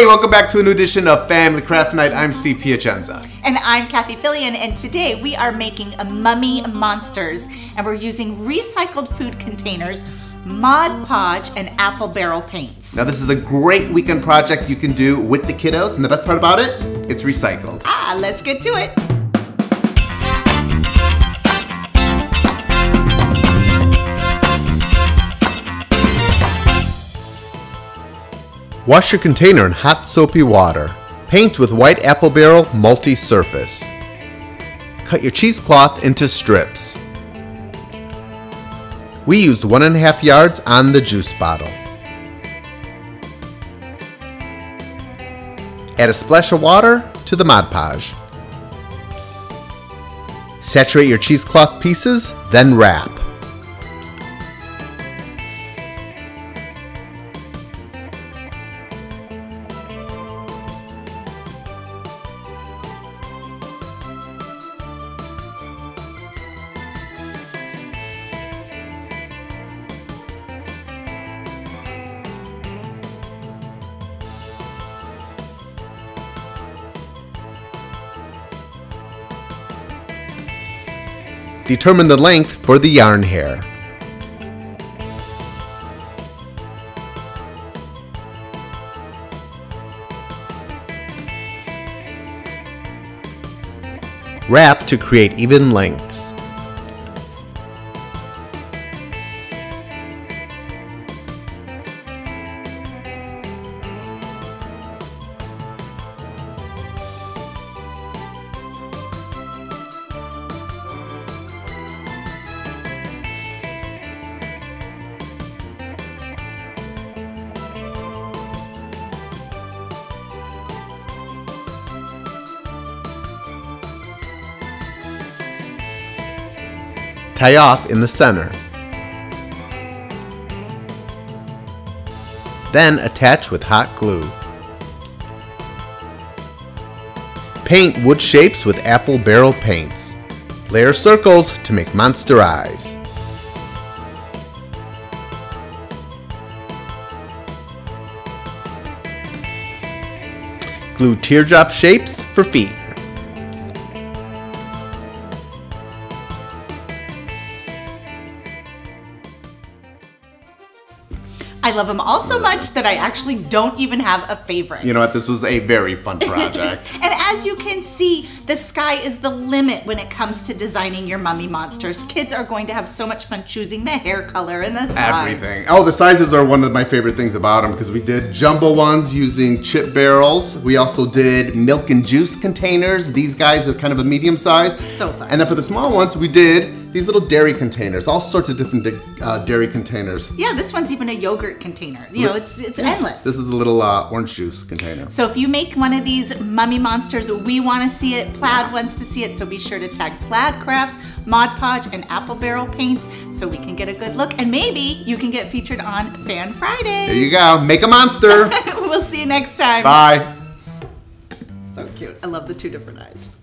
welcome back to a new edition of Family Craft Night. I'm Steve Piacenza. And I'm Cathie Fillion, and today we are making Mummy Monsters, and we're using recycled food containers, Mod Podge, and apple barrel paints. Now this is a great weekend project you can do with the kiddos, and the best part about it, it's recycled. Let's get to it. Wash your container in hot soapy water. Paint with white apple barrel multi-surface. Cut your cheesecloth into strips. We used 1.5 yards on the juice bottle. Add a splash of water to the Mod Podge. Saturate your cheesecloth pieces, then wrap. Determine the length for the yarn hair. Wrap to create even lengths. Tie off in the center. Then attach with hot glue. Paint wood shapes with apple barrel paints. Layer circles to make monster eyes. Glue teardrop shapes for feet. I love them all so much that I actually don't even have a favorite. You know what, this was a very fun project. And as you can see, the sky is the limit when it comes to designing your Mummy Monsters. Kids are going to have so much fun choosing the hair color and the size. Everything. Oh, the sizes are one of my favorite things about them because we did jumbo ones using chip barrels. We also did milk and juice containers. These guys are kind of a medium size. So fun. And then for the small ones, we did these little dairy containers, all sorts of different dairy containers. Yeah, this one's even a yogurt container. You know, it's endless. This is a little orange juice container. So if you make one of these Mummy Monsters, we want to see it. Plaid wants to see it, so be sure to tag Plaid Crafts, Mod Podge, and Apple Barrel Paints so we can get a good look. And maybe you can get featured on Fan Fridays. There you go. Make a monster. We'll see you next time. Bye. So cute. I love the two different eyes.